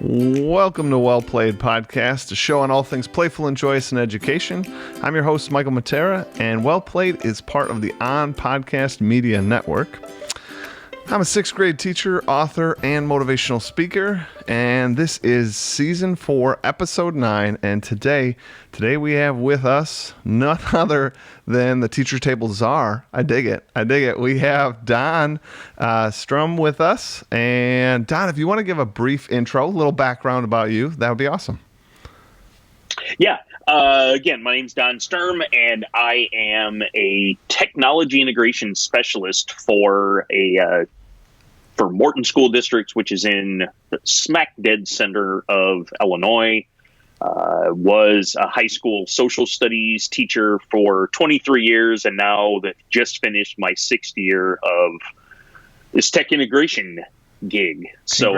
Welcome to Well Played Podcast, a show on all things playful and joyous in education. I'm your host, Michael Matera, and Well Played is part of the On Podcast Media Network. I'm a sixth grade teacher, author, and motivational speaker, and this is Season 4, Episode 9, and today we have with us none other than the Teacher Table Czar. I dig it. We have Don Sturm with us, and Don, if you want to give a brief intro, a little background about you, that would be awesome. Yeah. Again, my name's Don Sturm, and I am a technology integration specialist for Morton School Districts, which is in the smack dead center of Illinois. Was a high school social studies teacher for 23 years, and now that just finished my 6th year of this tech integration gig. So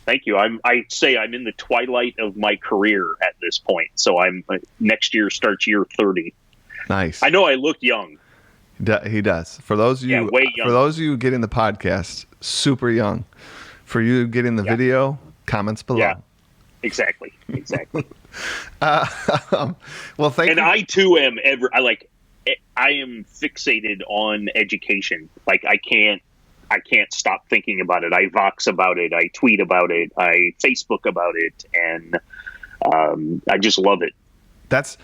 thank you. I say I'm in the twilight of my career at this point. So next year starts year 30. Nice. I know I look young. He does. For those of you, getting the podcast, super young. For you getting the video, comments below. Yeah, exactly. Well, thank you. And I too am. I am fixated on education. Like I can't stop thinking about it. I Vox about it. I tweet about it. I Facebook about it, and I just love it. That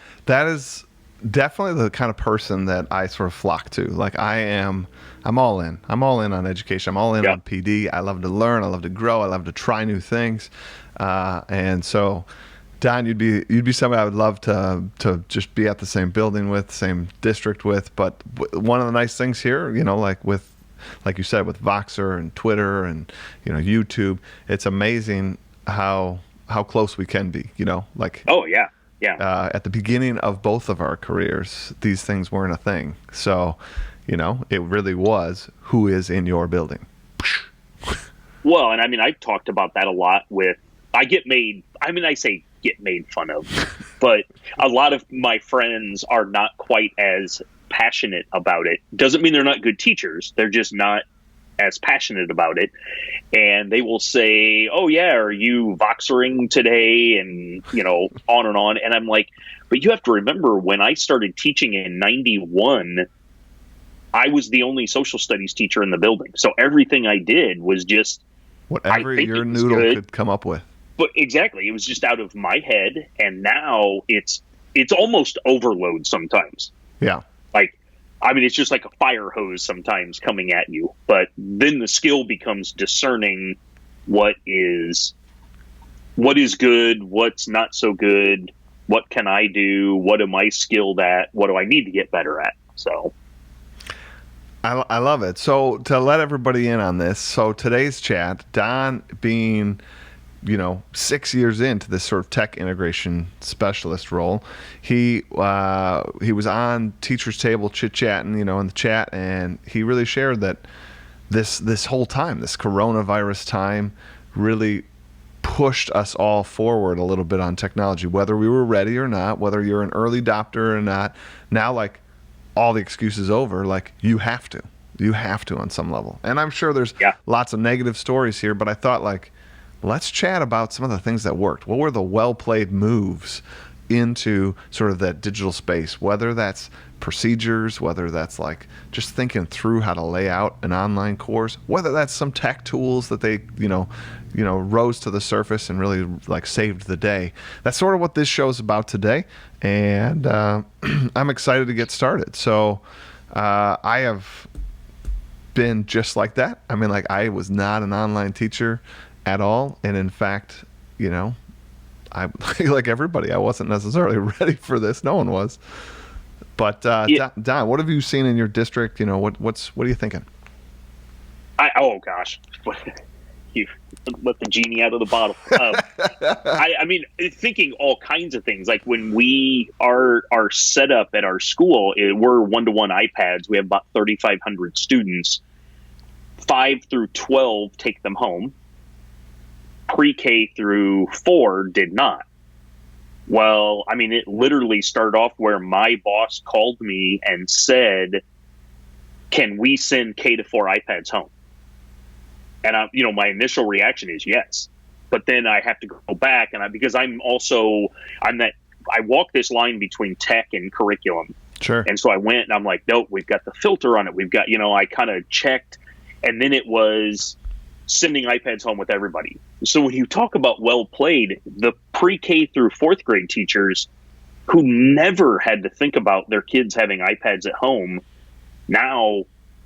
is definitely the kind of person that I sort of flock to. Like I'm all in. I'm all in on education. I'm all in on PD. I love to learn. I love to grow. I love to try new things. And so, Don, you'd be somebody I would love to just be at the same building with, same district with. But one of the nice things here, like you said, with Voxer and Twitter and YouTube, it's amazing how close we can be. Oh yeah. Yeah. At the beginning of both of our careers, these things weren't a thing. So, it really was who is in your building. Well, and I've talked about that a lot I say get made fun of, but a lot of my friends are not quite as passionate about it. Doesn't mean they're not good teachers. They're just not as passionate about it. And they will say, oh yeah, are you Voxering today? And, on and on. And I'm like, but you have to remember, when I started teaching in 91, I was the only social studies teacher in the building. So everything I did was just whatever your noodle could come up with. But exactly, it was just out of my head. And now it's almost overload sometimes. Yeah. It's just like a fire hose sometimes coming at you. But then the skill becomes discerning what is good, what's not so good, what can I do, what am I skilled at, what do I need to get better at. So I love it. So to let everybody in on this, so today's chat, Don being 6 years into this sort of tech integration specialist role, he was on Teacher's Table chit-chatting, in the chat, and he really shared that this whole time, this coronavirus time, really pushed us all forward a little bit on technology, whether we were ready or not, whether you're an early adopter or not. Now, all the excuses over, you have to on some level. And I'm sure there's lots of negative stories here, but I thought, let's chat about some of the things that worked. What were the well-played moves into sort of that digital space, whether that's procedures, whether that's just thinking through how to lay out an online course, whether that's some tech tools that they, rose to the surface and really saved the day. That's sort of what this show is about today. And I'm excited to get started. So I have been just like that. I was not an online teacher at all, and in fact, I like everybody, I wasn't necessarily ready for this. No one was. But Don, what have you seen in your district? What are you thinking? Oh gosh, you let the genie out of the bottle. Thinking all kinds of things. Like when we are set up at our school, we're 1-to-1 iPads. We have about 3,500 students. 5 through 12 take them home. Pre-K through 4 did not. Well, it literally started off where my boss called me and said, can we send K to 4 iPads home? And my initial reaction is yes. but then I have to go back, and because I walk this line between tech and curriculum. Sure. And so I went and I'm like, nope, we've got the filter on it. We've got, I kind of checked, and then it was sending iPads home with everybody. So when you talk about well played, the pre-K through fourth grade teachers who never had to think about their kids having iPads at home, now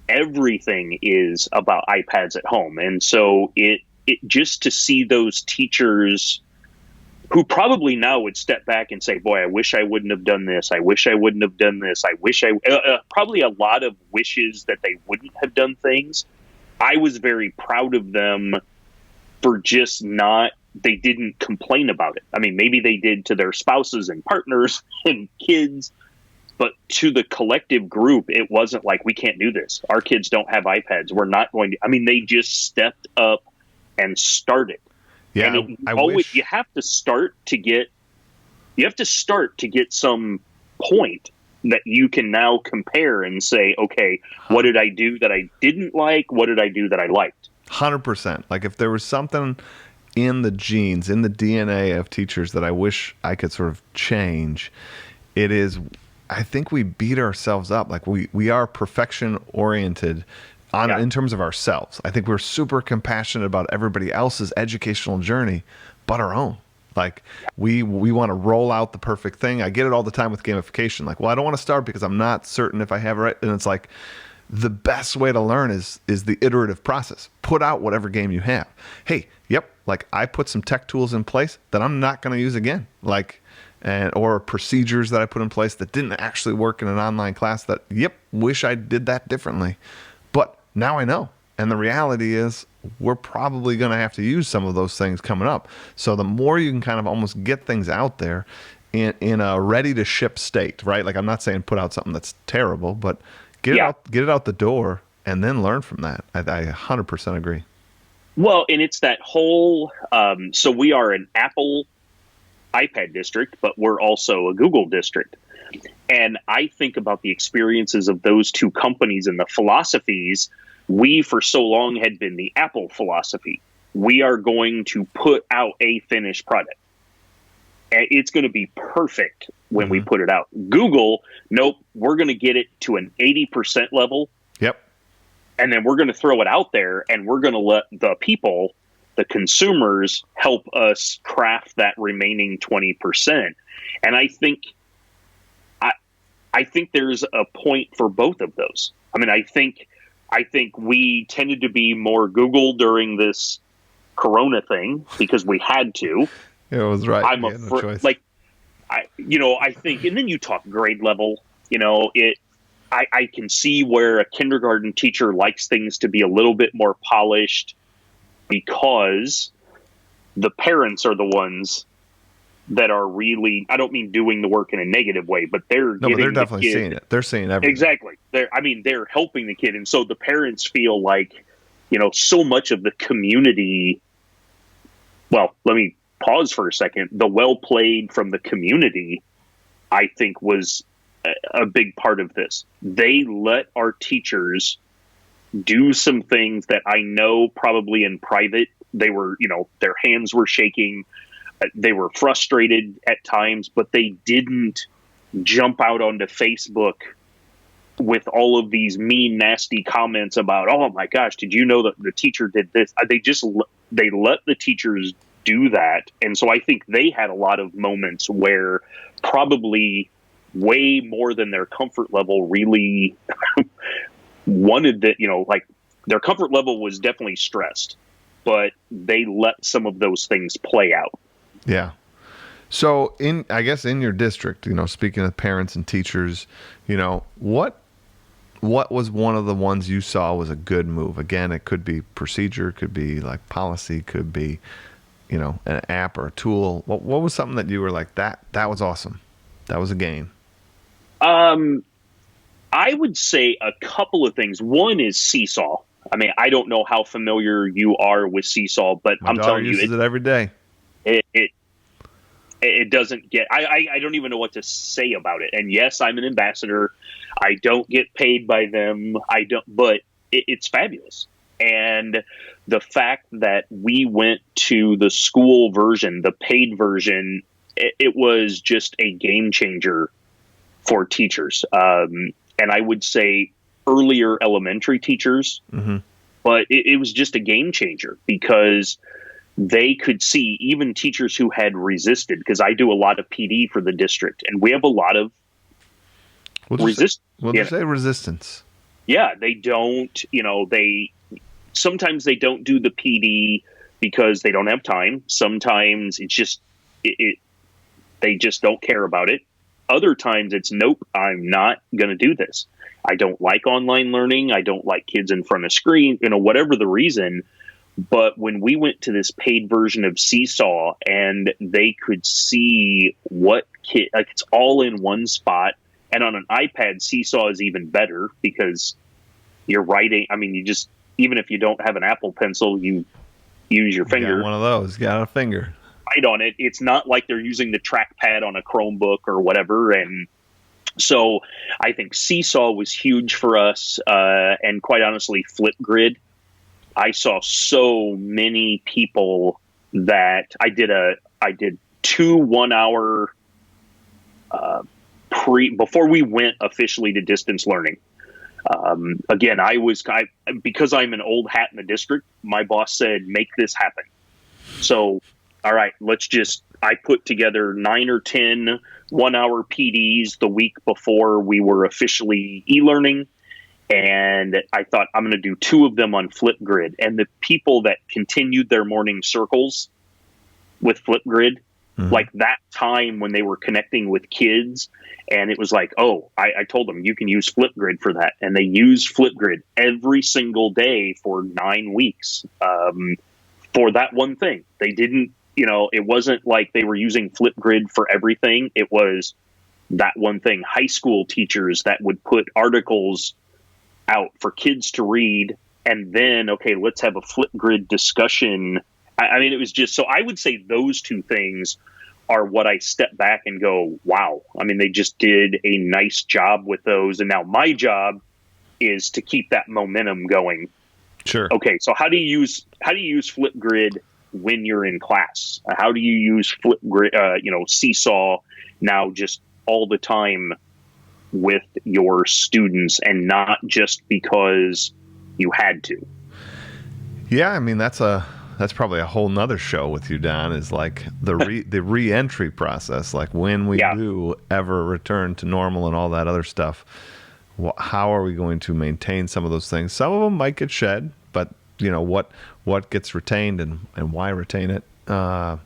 everything is about iPads at home. And so it just to see those teachers who probably now would step back and say, boy, I wish I wouldn't have done this. I wish I wouldn't have done this. I wish probably a lot of wishes that they wouldn't have done things. I was very proud of them for just they didn't complain about it. I mean, maybe they did to their spouses and partners and kids, but to the collective group, it wasn't like, we can't do this. Our kids don't have iPads. We're not going to. I mean, they just stepped up and started. Yeah, and I wish you have to start to get some point that you can now compare and say, okay, what did I do that I didn't like? What did I do that I liked? 100%. Like if there was something in the genes, in the DNA of teachers that I wish I could sort of change, it is, I think we beat ourselves up. Like we are perfection oriented in terms of ourselves. I think we're super compassionate about everybody else's educational journey, but our own. Like we want to roll out the perfect thing. I get it all the time with gamification. Like, well, I don't want to start because I'm not certain if I have it right. And it's like the best way to learn is the iterative process. Put out whatever game you have. Hey, yep, like I put some tech tools in place that I'm not going to use again. Or procedures that I put in place that didn't actually work in an online class that, wish I did that differently. But now I know. And the reality is we're probably going to have to use some of those things coming up. So the more you can kind of almost get things out there in a ready to ship state, right? Like I'm not saying put out something that's terrible, but get it out the door and then learn from that. I 100% agree. Well, and it's that whole, so we are an Apple iPad district, but we're also a Google district. And I think about the experiences of those two companies and the philosophies. We, for so long, had been the Apple philosophy. We are going to put out a finished product. And it's going to be perfect when we put it out. Google, nope, we're going to get it to an 80% level. Yep. And then we're going to throw it out there, and we're going to let the people, the consumers, help us craft that remaining 20%. And I think there's a point for both of those. I mean, I think we tended to be more Google during this Corona thing because we had to. It was right. I'm afraid, I think, and then you talk grade level, I can see where a kindergarten teacher likes things to be a little bit more polished because the parents are the ones that are really, I don't mean doing the work in a negative way, but they're definitely seeing it. They're seeing everything. Exactly. They're helping the kid. And so the parents feel like, so much of the community, well, let me pause for a second. The well played from the community, I think, was a big part of this. They let our teachers do some things that I know probably in private, they were, their hands were shaking. They were frustrated at times, but they didn't jump out onto Facebook with all of these mean, nasty comments about, oh my gosh, did you know that the teacher did this? They let the teachers do that. And so I think they had a lot of moments where probably way more than their comfort level really wanted that, their comfort level was definitely stressed, but they let some of those things play out. Yeah. So I guess in your district, speaking of parents and teachers, what was one of the ones you saw was a good move? Again, it could be procedure, could be like policy, could be, an app or a tool. What was something that you were like, that was awesome? That was a gain. I would say a couple of things. One is Seesaw. I mean, I don't know how familiar you are with Seesaw, but I'm telling you, it uses it every day. It doesn't get, I don't even know what to say about it. And yes, I'm an ambassador. I don't get paid by them. But it's fabulous. And the fact that we went to the school version, the paid version, it was just a game changer for teachers. And I would say earlier elementary teachers, but it was just a game changer because they could see, even teachers who had resisted, because I do a lot of PD for the district, and we have a lot of resistance. We'll just say resistance. Yeah, they don't, sometimes they don't do the PD because they don't have time. Sometimes it's just, they just don't care about it. Other times it's, nope, I'm not going to do this. I don't like online learning. I don't like kids in front of screen, whatever the reason. But when we went to this paid version of Seesaw and they could see what it's all in one spot. And on an iPad, Seesaw is even better because you're writing. I mean, even if you don't have an Apple Pencil, you use your finger. Got one of those. Got a finger. Write on it. It's not like they're using the trackpad on a Chromebook or whatever. And so I think Seesaw was huge for us. And quite honestly, Flipgrid. I saw so many people that I did 2 1-hour before we went officially to distance learning. Again, because I'm an old hat in the district, my boss said, make this happen. So, all right, I put together 9 or 10 1-hour PDs the week before we were officially e-learning. And I thought, I'm going to do 2 of them on Flipgrid. And the people that continued their morning circles with Flipgrid, like that time when they were connecting with kids, and it was like, I told them you can use Flipgrid for that. And they used Flipgrid every single day for 9 weeks for that one thing. They didn't, it wasn't like they were using Flipgrid for everything. It was that one thing. High school teachers that would put articles out for kids to read, and then, okay, let's have a Flipgrid discussion. I mean, it was just, so I would say those 2 things are what I step back and go, wow. I mean, they just did a nice job with those. And now my job is to keep that momentum going. Sure. Okay. So how do you use Flipgrid when you're in class? How do you use Flipgrid, Seesaw now just all the time with your students, and not just because you had to? Yeah. I mean, that's probably a whole nother show with you, Don, is like the re-entry process, like when we do ever return to normal and all that other stuff. How are we going to maintain some of those things? Some of them might get shed, but what gets retained and why retain it? I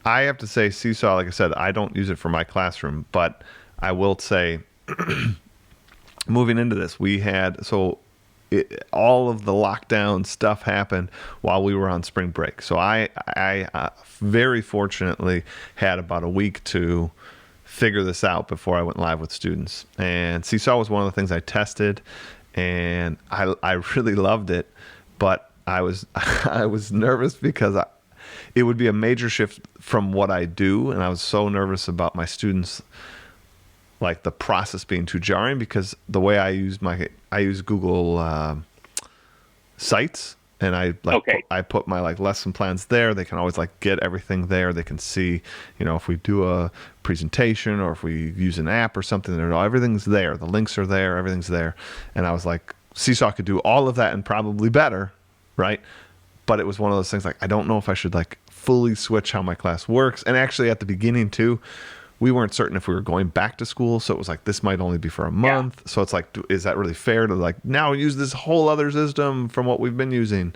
have to say, Seesaw, like I said, I don't use it for my classroom, but I will say, moving into this, we had all of the lockdown stuff happened while we were on spring break. So I very fortunately had about a week to figure this out before I went live with students. And Seesaw was one of the things I tested, and I really loved it. But I was nervous because it would be a major shift from what I do, and I was so nervous about my students, like the process being too jarring, because the way I use Google Sites, and I put my lesson plans there. They can always get everything there. They can see, if we do a presentation or if we use an app or something, everything's there. The links are there. Everything's there. And I was like, Seesaw could do all of that and probably better, right? But it was one of those things I don't know if I should fully switch how my class works. And actually at the beginning too, we weren't certain if we were going back to school. So it was this might only be for a month. Yeah. So it's is that really fair to now use this whole other system from what we've been using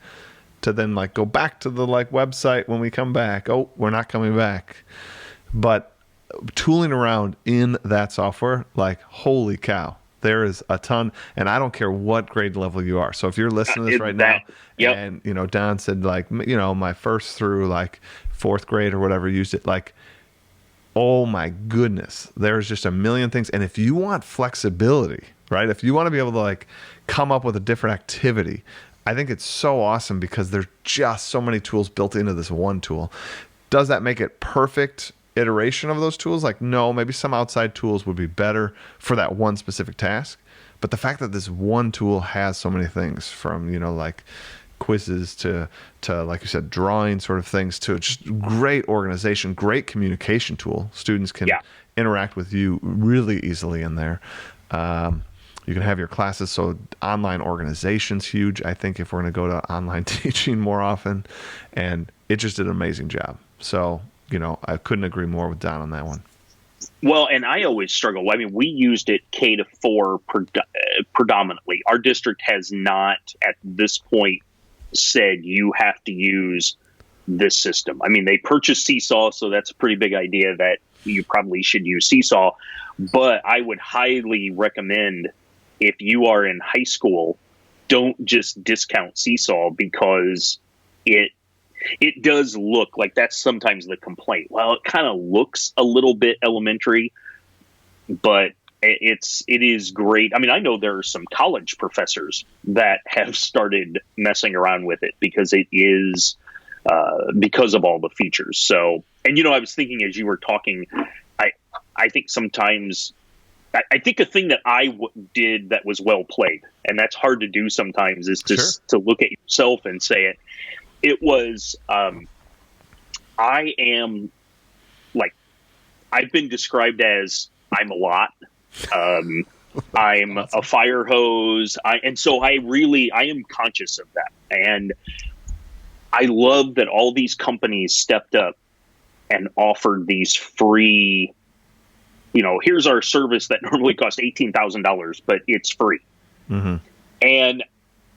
to then go back to the website when we come back? Oh, we're not coming back. But tooling around in that software, holy cow, there is a ton. And I don't care what grade level you are. So if you're listening to this right now, and Don said my first through 4th grade or whatever used it, oh my goodness, there's just a million things. And if you want flexibility, right? If you want to be able to come up with a different activity, I think it's so awesome because there's just so many tools built into this one tool. Does that make it perfect iteration of those tools? No, maybe some outside tools would be better for that one specific task. But the fact that this one tool has so many things, from, like quizzes to like you said, drawing sort of things, to just great organization, great communication tool. Students can interact with you really easily in there. You can have your classes, so online organization's huge, I think, if we're going to go to online teaching more often. And it just did an amazing job. So, I couldn't agree more with Don on that one. Well, and I always struggle. I mean, we used it K to 4 predominantly. Our district has not, at this point, said you have to use this system. I mean, they purchased Seesaw, so that's a pretty big idea that you probably should use Seesaw. But I would highly recommend, if you are in high school, don't just discount Seesaw, because it does look like, that's sometimes the complaint. Well, it kind of looks a little bit elementary, but it is great. I mean, I know there are some college professors that have started messing around with it because it is because of all the features. So, and I was thinking as you were talking, I think sometimes, I think a thing that I did that was well played, and that's hard to do sometimes, is just to look at yourself and say it. It was, I am, like, I've been described as, I'm a lot. I'm a fire hose. And so I am conscious of that. And I love that all these companies stepped up and offered these free, here's our service that normally costs $18,000, but it's free. Mm-hmm. And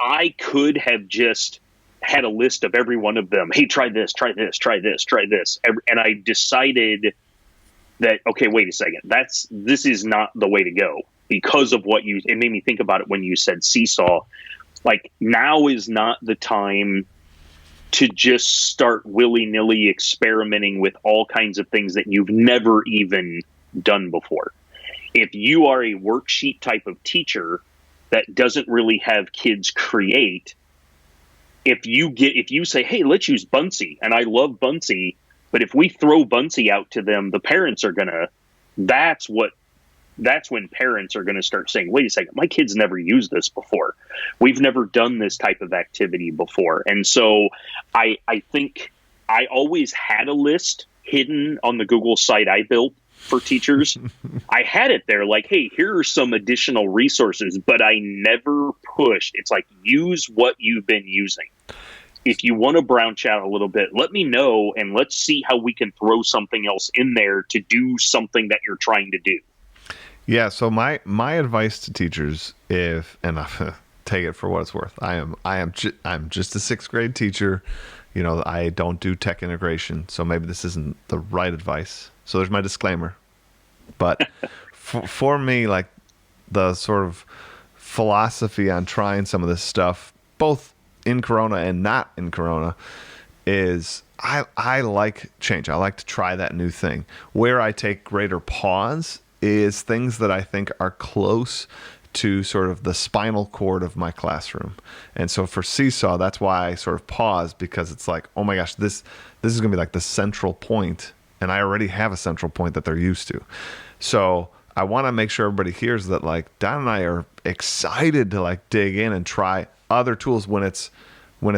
I could have just had a list of every one of them. Hey, try this, try this, try this, try this. And I decided that, okay, wait a second. This is not the way to go, because of it made me think about it when you said Seesaw. Like, now is not the time to just start willy-nilly experimenting with all kinds of things that you've never even done before. If you are a worksheet type of teacher that doesn't really have kids create, if you say, hey, let's use Buncee, and I love Buncee, but if we throw Buncee out to them, the parents are that's when parents are gonna start saying, wait a second, my kids never used this before. We've never done this type of activity before. And so I think I always had a list hidden on the Google site I built for teachers. I had it there like, hey, here are some additional resources, but I never pushed. It's like, use what you've been using. If you want to branch out a little bit, let me know, and let's see how we can throw something else in there to do something that you're trying to do. Yeah. So my advice to teachers, and I take it for what it's worth. I'm just a 6th grade teacher. I don't do tech integration, so maybe this isn't the right advice. So there's my disclaimer. But for me, like, the sort of philosophy on trying some of this stuff, both in Corona and not in Corona, is I like change. I like to try that new thing. Where I take greater pause is things that I think are close to sort of the spinal cord of my classroom. And so for Seesaw, that's why I sort of pause, because it's like, oh my gosh, this is going to be like the central point, and I already have a central point that they're used to. So I want to make sure everybody hears that, like, Don and I are excited to like dig in and try other tools when it's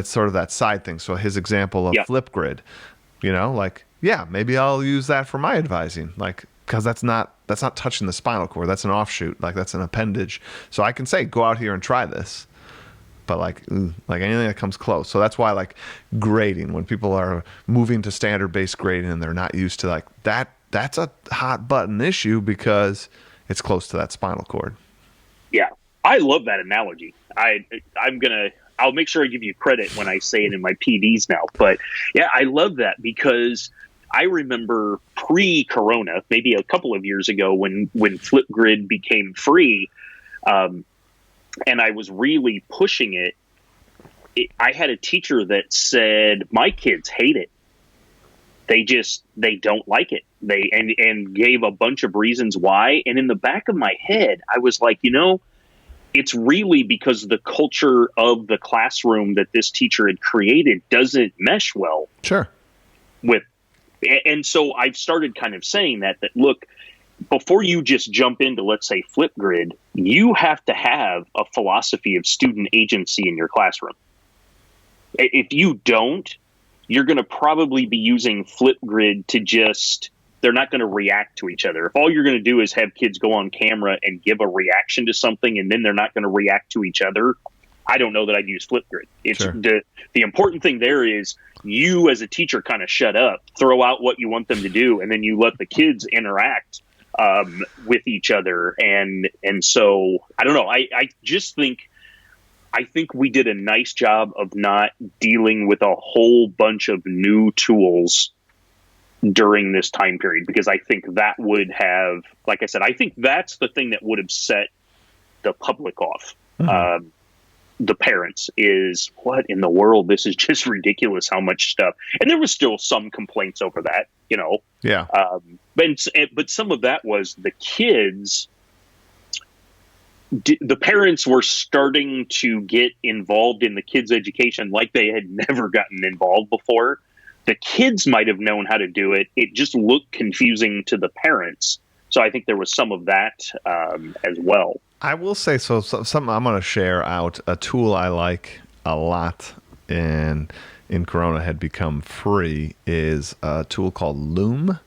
sort of that side thing. So his example of Flipgrid, like, yeah, maybe I'll use that for my advising, like, because that's not touching the spinal cord. That's an offshoot. Like, that's an appendage. So I can say, go out here and try this. But like anything that comes close. So that's why, like, grading, when people are moving to standard-based grading and they're not used to, like, that's a hot button issue because it's close to that spinal cord. Yeah. I love that analogy. I'll make sure I give you credit when I say it in my PDs now. But yeah, I love that, because I remember pre-Corona, maybe a couple of years ago, when Flipgrid became free, and I was really pushing it, I had a teacher that said, my kids hate it. They don't like it. And gave a bunch of reasons why. And in the back of my head, I was like, it's really because the culture of the classroom that this teacher had created doesn't mesh well. Sure. And so I've started kind of saying that look, before you just jump into, let's say, Flipgrid, you have to have a philosophy of student agency in your classroom. If you don't, you're going to probably be using Flipgrid to just, they're not going to react to each other. If all you're going to do is have kids go on camera and give a reaction to something and then they're not going to react to each other, I don't know that I'd use Flipgrid. It's Sure. the important thing there is you as a teacher kind of shut up, throw out what you want them to do, and then you let the kids interact with each other. And so I don't know. I just think we did a nice job of not dealing with a whole bunch of new tools during this time period, because I think that would have, like I said, I think that's the thing that would have set the public off. Mm-hmm. The parents is, what in the world? This is just ridiculous how much stuff. And there was still some complaints over that, you know. Yeah. But some of that was the kids. The parents were starting to get involved in the kids' education like they had never gotten involved before. The kids might have known how to do it. It just looked confusing to the parents. So I think there was some of that as well. I will say so something I'm going to share out. A tool I like a lot and in Corona had become free is a tool called Loom.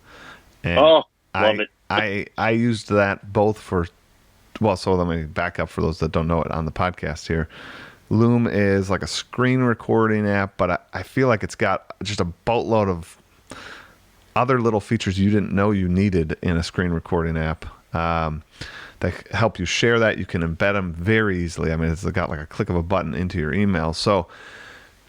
And love it. I used that both for, well, so let me back up for those that don't know it on the podcast here. Loom is like a screen recording app, but I feel like it's got just a boatload of other little features you didn't know you needed in a screen recording app that help you share that. You can embed them very easily. I mean, it's got like a click of a button into your email. So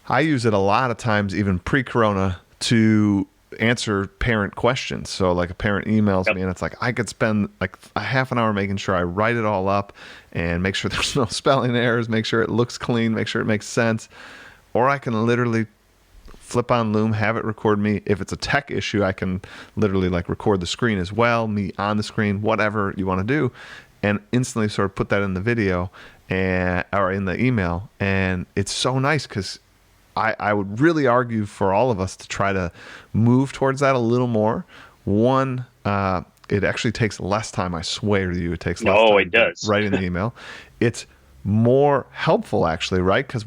I use it a lot of times, even pre-corona, to answer parent questions. So like a parent emails me and it's like, I could spend like a half an hour making sure I write it all up and make sure there's no spelling errors, make sure it looks clean, make sure it makes sense. Or I can literally flip on Loom, have it record me. If it's a tech issue, I can literally like record the screen as well, me on the screen, whatever you want to do, and instantly sort of put that in the video or in the email. And it's so nice because I would really argue for all of us to try to move towards that a little more. One, it actually takes less time. I swear to you, it takes less time. Oh, it does. Writing the email. It's more helpful actually, right? Because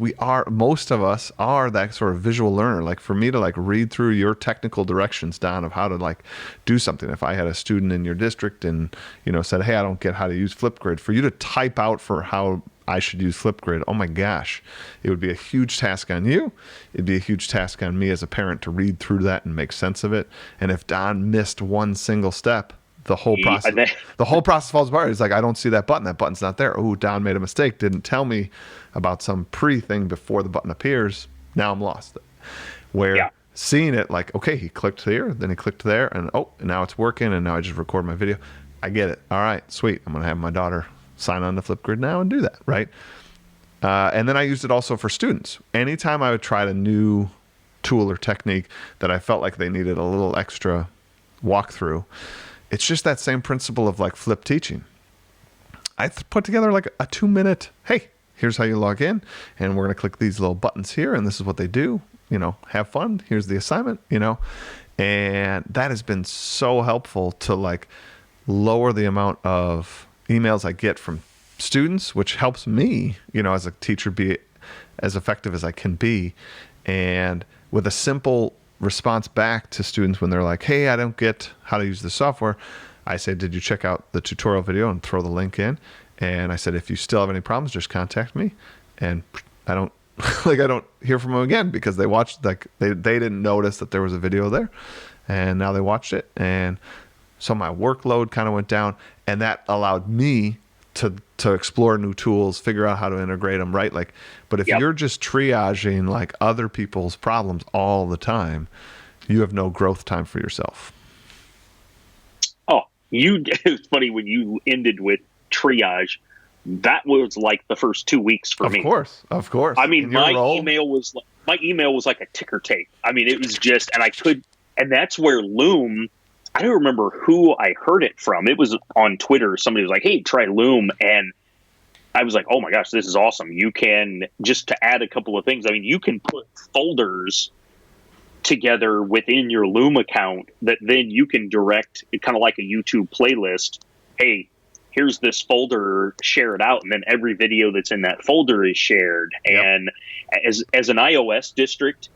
most of us are that sort of visual learner. Like for me to like read through your technical directions, Don, of how to like do something. If I had a student in your district and, you know, said, hey, I don't get how to use Flipgrid, for you to type out for how I should use Flipgrid, oh my gosh, it would be a huge task on you. It'd be a huge task on me as a parent to read through that and make sense of it. And if Don missed one single step, the whole process falls apart. It's like, I don't see that button. That button's not there. Oh, Don made a mistake. Didn't tell me about some pre-thing before the button appears. Now I'm lost. Where seeing it like, okay, he clicked here, then he clicked there, and now it's working, and now I just record my video. I get it. All right, sweet. I'm going to have my daughter sign on to Flipgrid now and do that, right? And then I used it also for students. Anytime I would try a new tool or technique that I felt like they needed a little extra walkthrough, it's just that same principle of like flip teaching. I put together like a 2-minute, hey, here's how you log in, and we're going to click these little buttons here, and this is what they do. You know, have fun. Here's the assignment, you know. And that has been so helpful to like lower the amount of emails I get from students, which helps me, you know, as a teacher be as effective as I can be. And with a simple response back to students when they're like, hey, I don't get how to use the software, I say, did you check out the tutorial video, and throw the link in. And I said, if you still have any problems, just contact me. And I don't I don't hear from them again, because they watched, like they didn't notice that there was a video there, and now they watched it. And so my workload kind of went down, and that allowed me to explore new tools, figure out how to integrate them, right? Like, but if you're just triaging like other people's problems all the time, you have no growth time for yourself. Oh, it's funny when you ended with triage. That was like the first 2 weeks for me. Of course. I mean, my email was like a ticker tape. I mean, it was just, and that's where Loom, I don't remember who I heard it from. It was on Twitter. Somebody was like, hey, try Loom. And I was like, oh my gosh, this is awesome. You can, just to add a couple of things, I mean, you can put folders together within your Loom account that then you can direct, kind of like a YouTube playlist. Hey, here's this folder, share it out, and then every video that's in that folder is shared. Yep. And as an iOS district,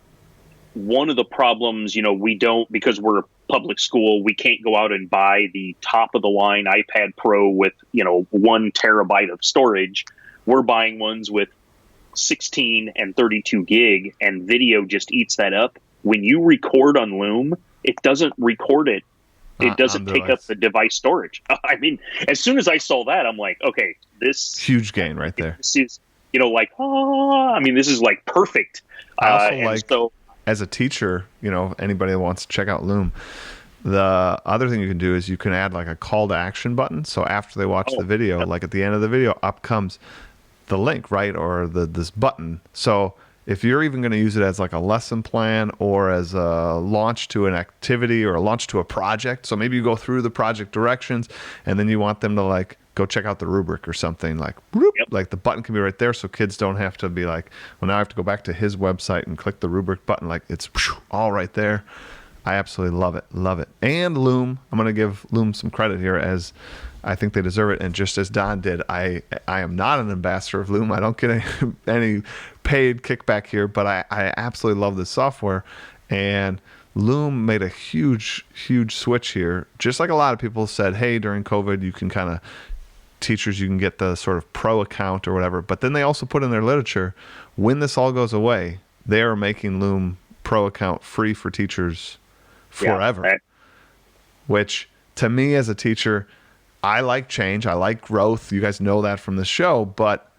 one of the problems, we don't, because we're a public school, we can't go out and buy the top of the line iPad Pro with 1 terabyte of storage. We're buying ones with 16 and 32 gig, and video just eats that up. When you record on Loom, it doesn't record it. It doesn't take up the device storage. I mean, as soon as I saw that, I'm like, okay, this huge gain right there. This is, this is like perfect. I also as a teacher, anybody that wants to check out Loom, the other thing you can do is you can add like a call to action button. So after they watch the video, like at the end of the video, up comes the link, right? Or this button. So if you're even going to use it as like a lesson plan or as a launch to an activity or a launch to a project. So maybe you go through the project directions and then you want them to like go check out the rubric or something, like whoop, like the button can be right there. So kids don't have to be like, well, now I have to go back to his website and click the rubric button. Like it's all right there. I absolutely love it. Love it. And Loom, I'm going to give Loom some credit here, as I think they deserve it. And just as Don did, I am not an ambassador of Loom. I don't get any paid kickback here, but I absolutely love this software. And Loom made a huge, huge switch here. Just like a lot of people said, hey, during COVID, you can teachers, you can get the sort of pro account or whatever. But then they also put in their literature, when this all goes away, they are making Loom pro account free for teachers forever. Yeah, which to me as a teacher, I like change. I like growth. You guys know that from the show, but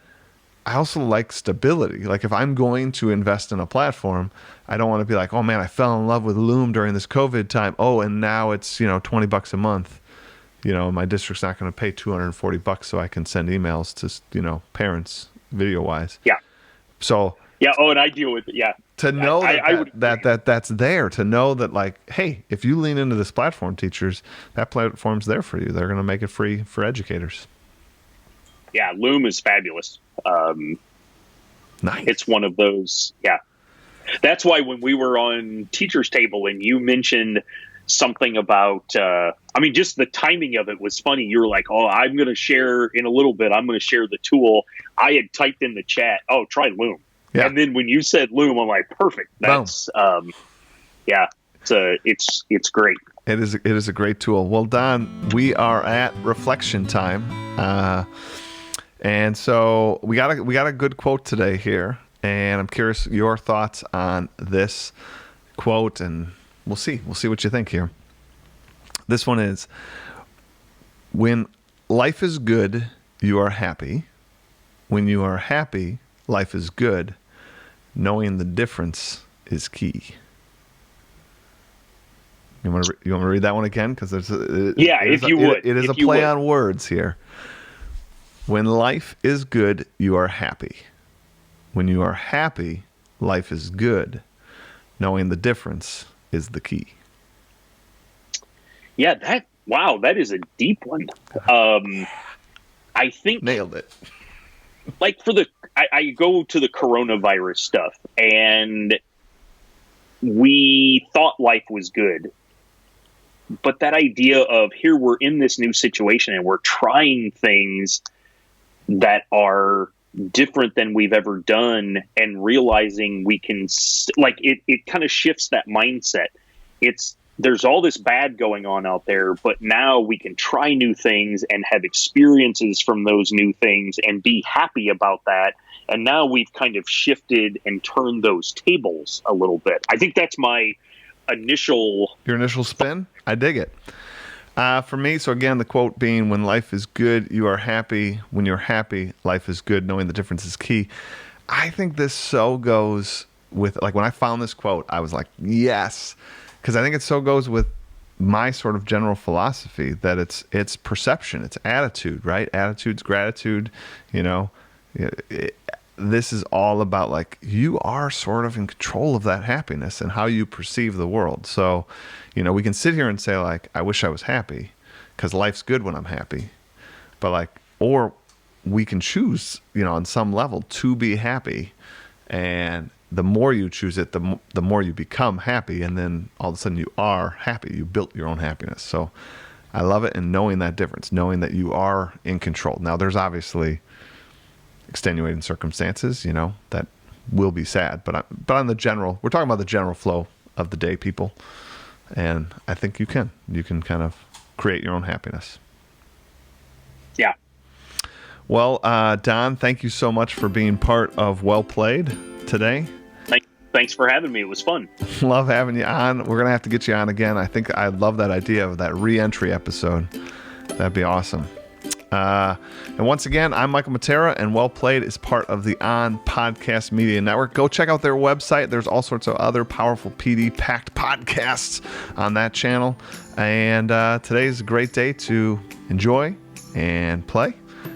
I also like stability. Like if I'm going to invest in a platform, I don't want to be like, oh man, I fell in love with Loom during this COVID time. Oh, and now it's, $20 a month. My district's not going to pay $240 so I can send emails to, parents video wise. Yeah. So yeah. Oh, and I deal with it. Yeah. To know that's there, to know that like, hey, if you lean into this platform, teachers, that platform's there for you. They're going to make it free for educators. Yeah, Loom is fabulous. Nice. It's one of those. Yeah, that's why when we were on Teacher's Table and you mentioned something about, just the timing of it was funny. You were like, oh, I'm going to share in a little bit. I'm going to share the tool. I had typed in the chat, oh, try Loom. Yeah. And then when you said Loom, I'm like, perfect. That's, it's great. It is a great tool. Well, Don, we are at reflection time. And so we got a good quote today here, and I'm curious your thoughts on this quote, and we'll see what you think here. This one is, when life is good, you are happy. When you are happy, life is good. Knowing the difference is key. You want to read that one again? Because it is a play on words here. When life is good, you are happy. When you are happy, life is good. Knowing the difference is the key. Yeah, that is a deep one. I think nailed it. Like I go to the coronavirus stuff, and we thought life was good. But that idea of here we're in this new situation and we're trying things that are different than we've ever done, and realizing we can, like, it kind of shifts that mindset. There's all this bad going on out there, but now we can try new things and have experiences from those new things and be happy about that. And now we've kind of shifted and turned those tables a little bit. I think that's my your initial spin. I dig it. For me, so again, the quote being, when life is good, you are happy. When you're happy, life is good. Knowing the difference is key. I think this so goes with, like, when I found this quote, I was like, yes. Because I think it so goes with my sort of general philosophy that it's perception, it's attitude, right? Attitude's gratitude, this is all about, like, you are sort of in control of that happiness and how you perceive the world. So, we can sit here and say, like, I wish I was happy because life's good when I'm happy. But, like, or we can choose, on some level to be happy. And the more you choose it, the more you become happy, and then all of a sudden you are happy. You built your own happiness. So I love it, and knowing that difference, knowing that you are in control. Now, there's obviously extenuating circumstances, that will be sad, but on the general, we're talking about the general flow of the day, people, and I think you can kind of create your own happiness. Yeah. Well, Don, thank you so much for being part of Well Played today. Thanks for having me. It was fun. Love having you on. We're going to have to get you on again. I think I love that idea of that re-entry episode. That'd be awesome. And once again, I'm Michael Matera, and Well Played is part of the On Podcast Media Network. Go check out their website. There's all sorts of other powerful PD-packed podcasts on that channel. And today's a great day to enjoy and play.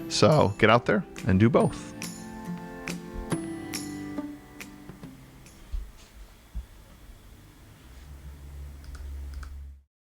So get out there and do both.